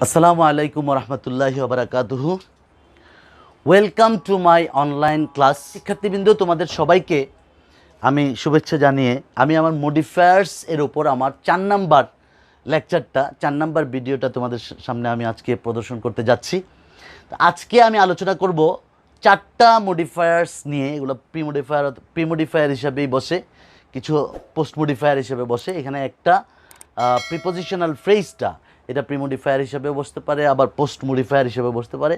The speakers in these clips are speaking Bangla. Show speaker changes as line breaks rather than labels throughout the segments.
আসসালামু আলাইকুম রহমতুল্লাহি ওবারাকাতুহু। Welcome to my online class. শিক্ষার্থীবৃন্দ, তোমাদের সবাইকে আমি শুভেচ্ছা জানিয়ে আমি আমার মডিফায়ার্স এর ওপর আমার 4 নাম্বার লেকচারটা 4 নাম্বার ভিডিওটা তোমাদের সামনে আমি আজকে প্রদর্শন করতে যাচ্ছি। তো আজকে আমি আলোচনা করব 4টা মডিফায়ার্স নিয়ে। এগুলো প্রি মডিফায়ার হিসাবেই বসে, কিছু পোস্ট মডিফায়ার হিসেবে বসে। এখানে একটা প্রিপোজিশনাল ফ্রেজটা, এটা প্রি মডিফায়ার হিসেবে বসতে পারে, আবার পোস্ট মডিফায়ার হিসেবে বসতে পারে,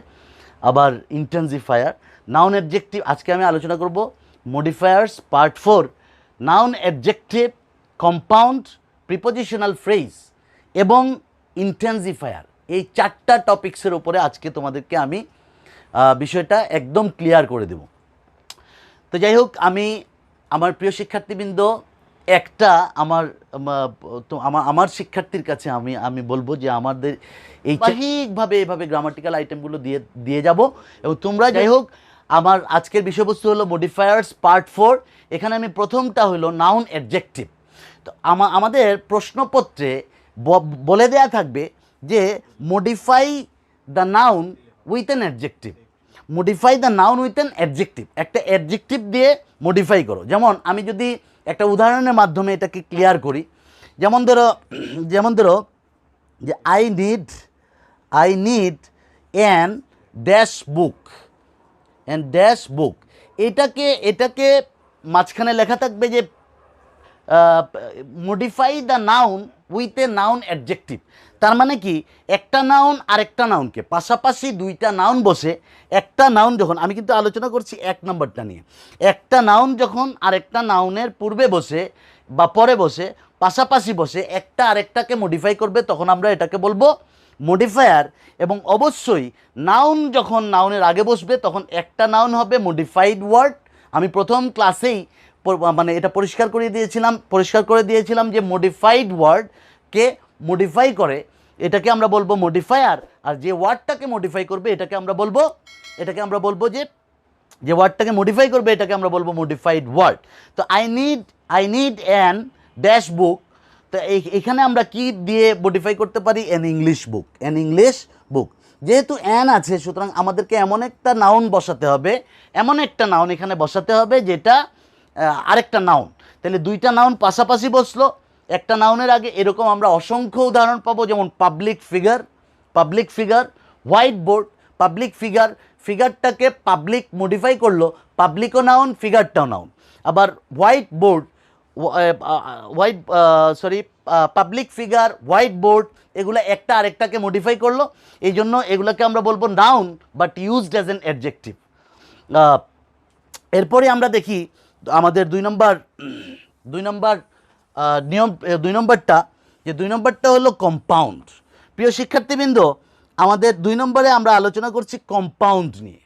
আবার ইন্টেন্সিফায়ার, নাউন অ্যাডজেক্টিভ। আজকে আমি আলোচনা করব modifiers part 4, noun adjective, compound, prepositional phrase এবং ইন্টেন্সিফায়ার। এই 4টা টপিক্সের উপরে আজকে তোমাদেরকে আমি বিষয়টা একদম ক্লিয়ার করে দেব। তো যাই হোক, আমি আমার প্রিয় শিক্ষার্থীবৃন্দ, একটা আমার শিক্ষার্থীর কাছে আমি বলবো যে আমাদের এই ঠিকভাবে এভাবে গ্রামাটিক্যাল আইটেমগুলো দিয়ে যাব এবং তোমরা যাই হোক। আমার আজকের বিষয়বস্তু হলো মডিফায়ার্স পার্ট 4। এখানে আমি প্রথমটা হলো নাউন অ্যাডজেক্টিভ। তো আমাদের প্রশ্নপত্রে বলে দেয়া থাকবে যে modify the noun with an adjective. Modify the noun with an adjective, একটা অ্যাডজেক্টিভ দিয়ে মডিফাই করো। যেমন আমি যদি একটা উদাহরণের মাধ্যমে এটাকে ক্লিয়ার করি, যেমন ধরো যে আই নিড অ্যান ড্যাশ বুক। এটাকে মাঝখানে লেখা থাকবে যে modify the noun with a noun adjective. তার মানে কি, একটা নাউন আরেকটা নাউনকে পাশাপাশি দুইটা নাউন বসে, একটা নাউন যখন, আমি কিন্তু আলোচনা করছি 1 নম্বরটা নিয়ে, একটা নাউন যখন আরেকটা নাউনের পূর্বে বসে বা পরে বসে পাশাপাশি বসে একটা আরেকটাকে মডিফাই করবে, তখন আমরা এটাকে বলবো মডিফায়ার। এবং অবশ্যই নাউন যখন নাউনের আগে বসবে তখন একটা নাউন হবে মডিফাইড ওয়ার্ড। আমি প্রথম ক্লাসেই এটা পরিষ্কার করে দিয়েছিলাম যে মডিফাইড ওয়ার্ডকে মডিফাই করে এটাকে আমরা বলবো মডিফায়ার, আর যে ওয়ার্ডটাকে মডিফাই করবে এটাকে আমরা বলবো যে ওয়ার্ডটাকে মডিফাই করবে এটাকে আমরা বলবো মডিফাইড ওয়ার্ড। তো আই নিড অ্যান ড্যাশ বুক। তো এখানে আমরা কি দিয়ে মডিফাই করতে পারি? An English book. যেহেতু অ্যান আছে, সুতরাং আমাদেরকে এমন একটা নাউন এখানে বসাতে হবে যেটা আরেকটা নাউন। তাহলে দুইটা নাউন পাশাপাশি বসলো একটা নাউনের আগে। এরকম আমরা অসংখ্য উদাহরণ পাবো, যেমন public figure, white board. Public ফিগারটাকে পাবলিক মডিফাই করলো, পাবলিকও নাউন, ফিগারটাও নাউন। আবার পাবলিক ফিগার, হোয়াইট বোর্ড, এগুলো একটা আরেকটাকে মডিফাই করলো, এই জন্য এগুলোকে আমরা বলবো noun but used as an adjective. এরপরে আমরা দেখি আমাদের 2 নম্বরটা হলো কম্পাউন্ড। প্রিয় শিক্ষার্থীবৃন্দ, আমাদের 2 নম্বরে আমরা আলোচনা করছি কম্পাউন্ড নিয়ে।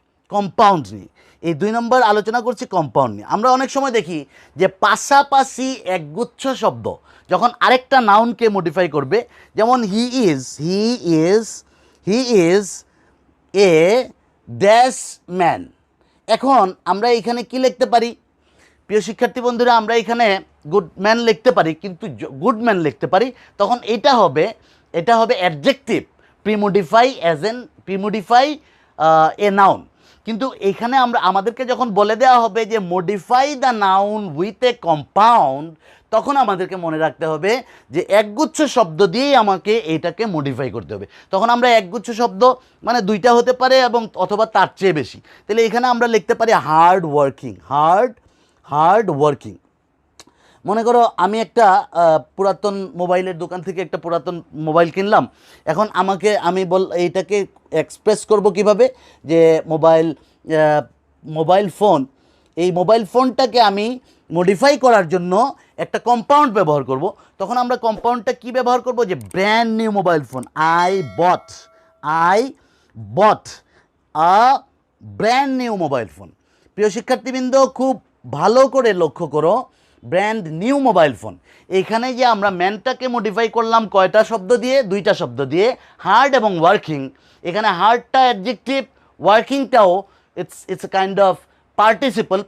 এই 2 নম্বর আলোচনা করছি কম্পাউন্ড নিয়ে। আমরা অনেক সময় দেখি যে পাশাপাশি একগুচ্ছ শব্দ যখন আরেকটা নাউনকে মডিফাই করবে, যেমন he is a dash man. এখন আমরা এখানে কি লিখতে পারি প্রিয় শিক্ষার্থী বন্ধুরা? আমরা এখানে গুড ম্যান লিখতে পারি, কিন্তু গুড ম্যান লিখতে পারি, তখন এটা হবে অ্যাডজেক্টিভ, প্রিমোডিফাই এ নাউন। কিন্তু এখানে আমাদেরকে যখন বলে দেওয়া হবে যে modify the noun with a compound, তখন আমাদেরকে মনে রাখতে হবে যে একগুচ্ছ শব্দ দিয়েই আমাকে এইটাকে মডিফাই করতে হবে। তখন আমরা একগুচ্ছ শব্দ মানে 2টা হতে পারে এবং অথবা তার চেয়ে বেশি। তাহলে এখানে আমরা লিখতে পারি হার্ড ওয়ার্কিং। মনে করো আমি একটা পুরাতন মোবাইলের দোকান থেকে একটা পুরাতন মোবাইল কিনলাম। এখন আমি এইটাকে এক্সপ্রেস করব কিভাবে, যে এই মোবাইল ফোনটাকে আমি মডিফাই করার জন্য একটা কম্পাউন্ড ব্যবহার করব। তখন আমরা কম্পাউন্ডটা কি ব্যবহার করব, যে brand new mobile phone. I bought a brand new mobile phone. প্রিয় শিক্ষার্থীবৃন্দ, খুব ভালো করে লক্ষ্য করো, ব্র্যান্ড নিউ মোবাইল ফোন। এইখানে যে আমরা ম্যানটাকে মডিফাই করলাম কয়টা শব্দ দিয়ে? 2টা শব্দ দিয়ে, হার্ড এবং ওয়ার্কিং। এখানে হার্ডটা অ্যাডজেক্টিভ, ওয়ার্কিংটাও it's a kind of participle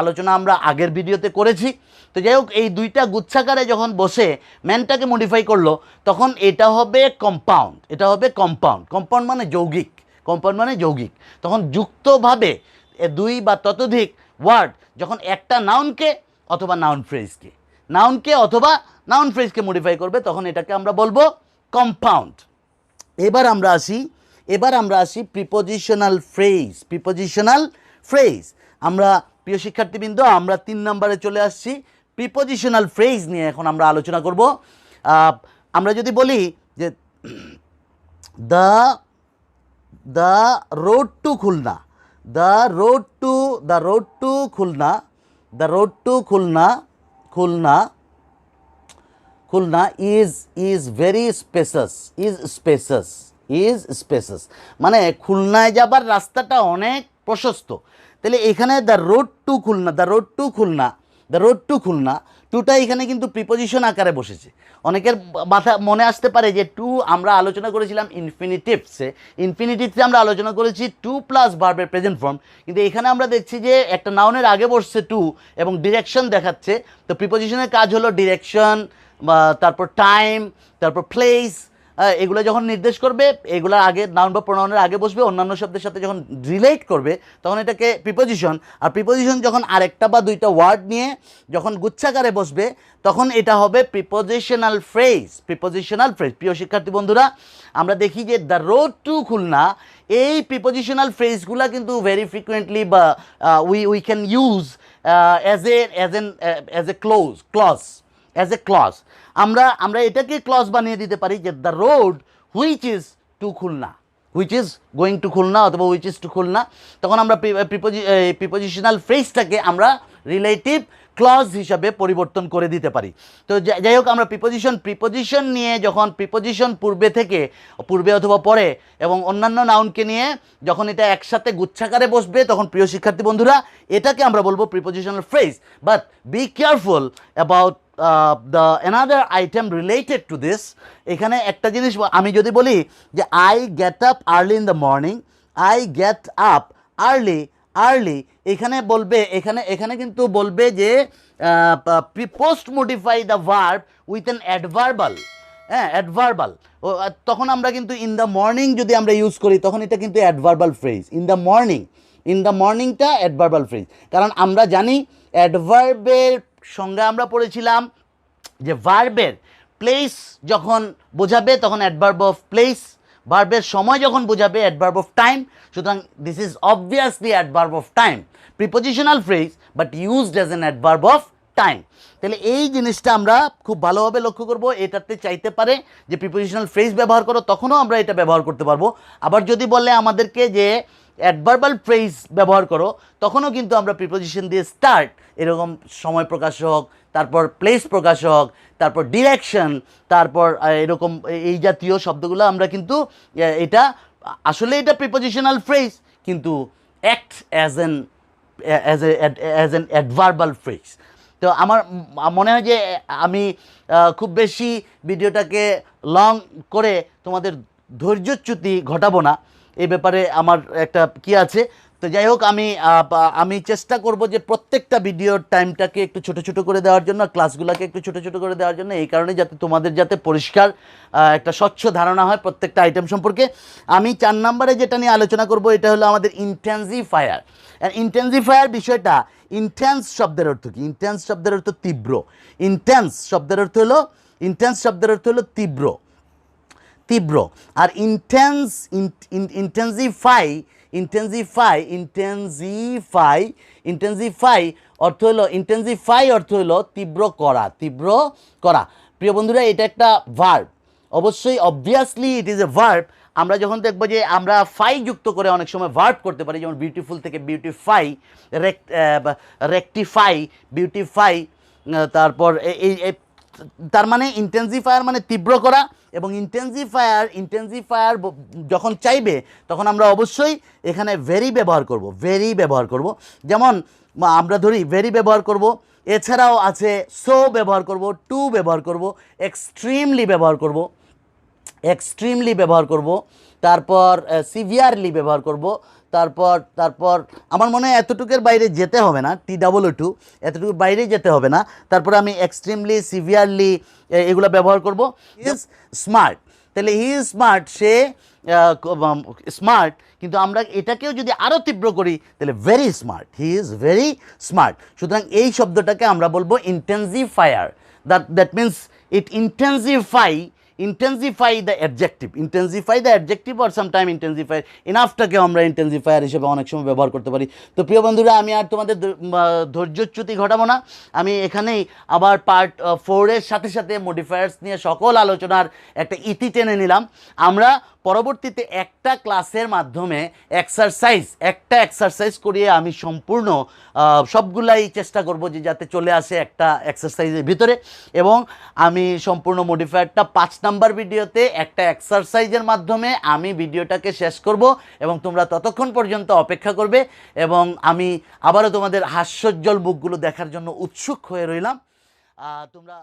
আলোচনা আমরা আগের ভিডিওতে করেছি। তো যাই হোক, এই দুইটা গুচ্ছাকারে যখন বসে ম্যানটাকে মডিফাই করলো, তখন এটা হবে কম্পাউন্ড। কম্পাউন্ড মানে যৌগিক। তখন যুক্তভাবে দুই বা ততোধিক ওয়ার্ড যখন একটা নাউনকে অথবা নাউন ফ্রেজকে মডিফাই করবে, তখন এটাকে আমরা বলবো কম্পাউন্ড। এবার আমরা আসি প্রিপোজিশনাল ফ্রেজ। আমরা প্রিয় শিক্ষার্থীবৃন্দ, আমরা 3 নম্বরে চলে আসছি। প্রিপোজিশনাল ফ্রেজ নিয়ে এখন আমরা আলোচনা করব। আমরা যদি বলি যে the road to Khulna is very spacious মানে খুলনায় যাবার রাস্তাটা অনেক প্রশস্ত। তাহলে এখানে দ্য রোড টু খুলনা টুটা এখানে কিন্তু প্রিপোজিশন আকারে বসেছে। অনেকের মনে আসতে পারে যে টু আমরা আলোচনা করেছিলাম ইনফিনিটিভসে আমরা আলোচনা করেছি টু প্লাস ভার্বের প্রেজেন্ট ফর্ম, কিন্তু এখানে আমরা দেখছি যে একটা নাউনের আগে বসছে টু এবং ডিরেকশন দেখাচ্ছে। তো প্রিপোজিশনের কাজ হলো ডিরেকশন, তারপর টাইম, তারপর প্লেস, এগুলো যখন নির্দেশ করবে, এগুলোর আগে নাউন বা প্রোনাউনের আগে বসবে, অন্যান্য শব্দের সাথে যখন রিলেট করবে তখন এটাকে প্রিপোজিশন। আর প্রিপোজিশন যখন আরেকটা বা দুইটা ওয়ার্ড নিয়ে যখন গুচ্ছাকারে বসবে, তখন এটা হবে প্রিপোজিশনাল ফ্রেজ। প্রিয় শিক্ষার্থী বন্ধুরা, আমরা দেখি যে দ্য রোড টু খুলনা, এই প্রিপোজিশনাল ফ্রেজগুলো কিন্তু ভেরি ফ্রিকুয়েন্টলি বা we can use as a clause. আমরা এটাকে ক্লজ বানিয়ে দিতে পারি যে the road which is going to Khulna অথবা হুইচ ইজ টু খুলনা। তখন আমরা প্রিপোজিশনাল ফ্রেজটাকে আমরা রিলেটিভ ক্লজ হিসাবে পরিবর্তন করে দিতে পারি। তো যাই হোক, আমরা প্রিপোজিশন নিয়ে যখন প্রিপোজিশন পূর্বে অথবা পরে এবং অন্যান্য নাউনকে নিয়ে যখন এটা একসাথে গুচ্ছাকারে বসবে, তখন প্রিয় শিক্ষার্থী বন্ধুরা এটাকে আমরা বলবো prepositional phrase. But be careful about another item related to this। এখানে একটা জিনিস আমি যদি বলি যে I get up early in the morning, এখানে কিন্তু বলবে যে post modify the verb with an adverbial. তখন আমরা কিন্তু ইন দ্য মর্নিং যদি আমরা ইউজ করি, তখন এটা কিন্তু অ্যাডভার্বাল ফ্রেজ। ইন দ্য মর্নিংটা অ্যাডভার্বাল ফ্রেজ, কারণ আমরা জানি অ্যাডভার্বের সংজ্ঞা আমরা পড়েছিলাম যে ভার্বের প্লেস যখন বোঝাবে তখন অ্যাডভার্ব অফ প্লেস, ভার্বের সময় যখন বোঝাবে অ্যাডভার্ব অফ টাইম। সুতরাং this is obviously adverb of time, prepositional phrase but used as an adverb of time. তাহলে এই জিনিসটা আমরা খুব ভালোভাবে লক্ষ্য করব। এটাতে চাইতে পারে যে প্রিপোজিশনাল ফ্রেজ ব্যবহার করো, তখনও আমরা এটা ব্যবহার করতে পারবো। আবার যদি বলে আমাদেরকে যে অ্যাডভার্বাল ফ্রেজ ব্যবহার করো, তখনও কিন্তু আমরা প্রিপোজিশন দিয়ে স্টার্ট, এরকম সময় প্রকাশক, তারপর প্লেস প্রকাশক, তারপর ডিরেকশন, তারপর এরকম এই জাতীয় শব্দগুলো আমরা কিন্তু এটা প্রিপোজিশনাল ফ্রেজ, কিন্তু act as an adverbial phrase. তো আমার মনে হয় যে আমি খুব বেশি ভিডিওটাকে লং করে তোমাদের ধৈর্যচ্যুতি ঘটাবো না, এই ব্যাপারে আমার একটা কি আছে। তো যাই হোক, আমি চেষ্টা করব যে প্রত্যেকটা ভিডিওর টাইমটাকে একটু ছোট ছোট করে দেওয়ার জন্য, ক্লাসগুলোকে একটু ছোট ছোট করে দেওয়ার জন্য, এই কারণে যাতে তোমাদের পরিষ্কার একটা স্বচ্ছ ধারণা হয় প্রত্যেকটা আইটেম সম্পর্কে। আমি 4 নম্বরে যেটা নিয়ে আলোচনা করব, এটা হলো আমাদের ইন্টেন্সিফায়ার বিষয়টা। ইন্টেন্স শব্দের অর্থ কি? ইন্টেন্স শব্দের অর্থ তীব্র। ইন্টেন্স শব্দের অর্থ হলো তীব্র। আর ইন্টেন্সিফাই অর্থ হলো তীব্র করা। প্রিয় বন্ধুরা, এটা একটা ভার্ব, অবশ্যই obviously it is a verb. আমরা যখন দেখবো যে আমরা ফাই যুক্ত করে অনেক সময় ভার্ব করতে পারি, যেমন বিউটিফুল থেকে বিউটিফাই, বিউটিফাই, তারপর তার মানে ইন্টেন্সিফায়ার মানে তীব্র করা। এবং ইন্টেন্সিফায়ার যখন চাইবে, তখন আমরা অবশ্যই এখানে ভেরি ব্যবহার করব। যেমন আমরা ধরি ভেরি ব্যবহার করব, এছাড়াও আছে সো ব্যবহার করব, টু ব্যবহার করব, এক্সট্রিমলি ব্যবহার করব, তারপর সিভিয়ারলি ব্যবহার করব, তারপর তারপর আমার মনে হয় এতটুকুর বাইরে যেতে হবে না, TOO2 এতটুকুর বাইরে যেতে হবে না। তারপরে আমি এক্সট্রিমলি, সিভিয়ারলি এগুলো ব্যবহার করব। ইজ স্মার্ট, তাহলে he is smart, say smart, কিন্তু আমরা এটাকেও যদি আরও তীব্র করি তাহলে very smart, he is very smart. সুতরাং এই শব্দটাকে আমরা বলবো intensifier. That means it intensify the adjective or sometime intensify enoughটাকে আমরা ইন্টেন্সিফায়ার হিসেবে অনেক সময় ব্যবহার করতে পারি। তো প্রিয় বন্ধুরা, আমি আর তোমাদের ধৈর্যচ্যুতি ঘটাবো না, আমি এখানেই আবার পার্ট 4 এর সাথে সাথে মডিফায়ার্স নিয়ে সকল আলোচনার একটা ইতি টেনে নিলাম। আমরা পরবর্তীতে একটা ক্লাসের মাধ্যমে একটা এক্সারসাইজ করিয়ে আমি সম্পূর্ণ সবগুলাই চেষ্টা করব যে যাতে চলে আসে একটা এক্সারসাইজের ভিতরে, এবং আমি সম্পূর্ণ মডিফায়ারটা 5 নাম্বার ভিডিওতে একটা এক্সারসাইজের মাধ্যমে আমি ভিডিওটাকে শেষ করব, এবং তোমরা ততক্ষণ পর্যন্ত অপেক্ষা করবে, এবং আমি আবারও তোমাদের হাস্যোজ্জ্বল মুখগুলো দেখার জন্য উৎসুক হয়ে রইলাম। তোমরা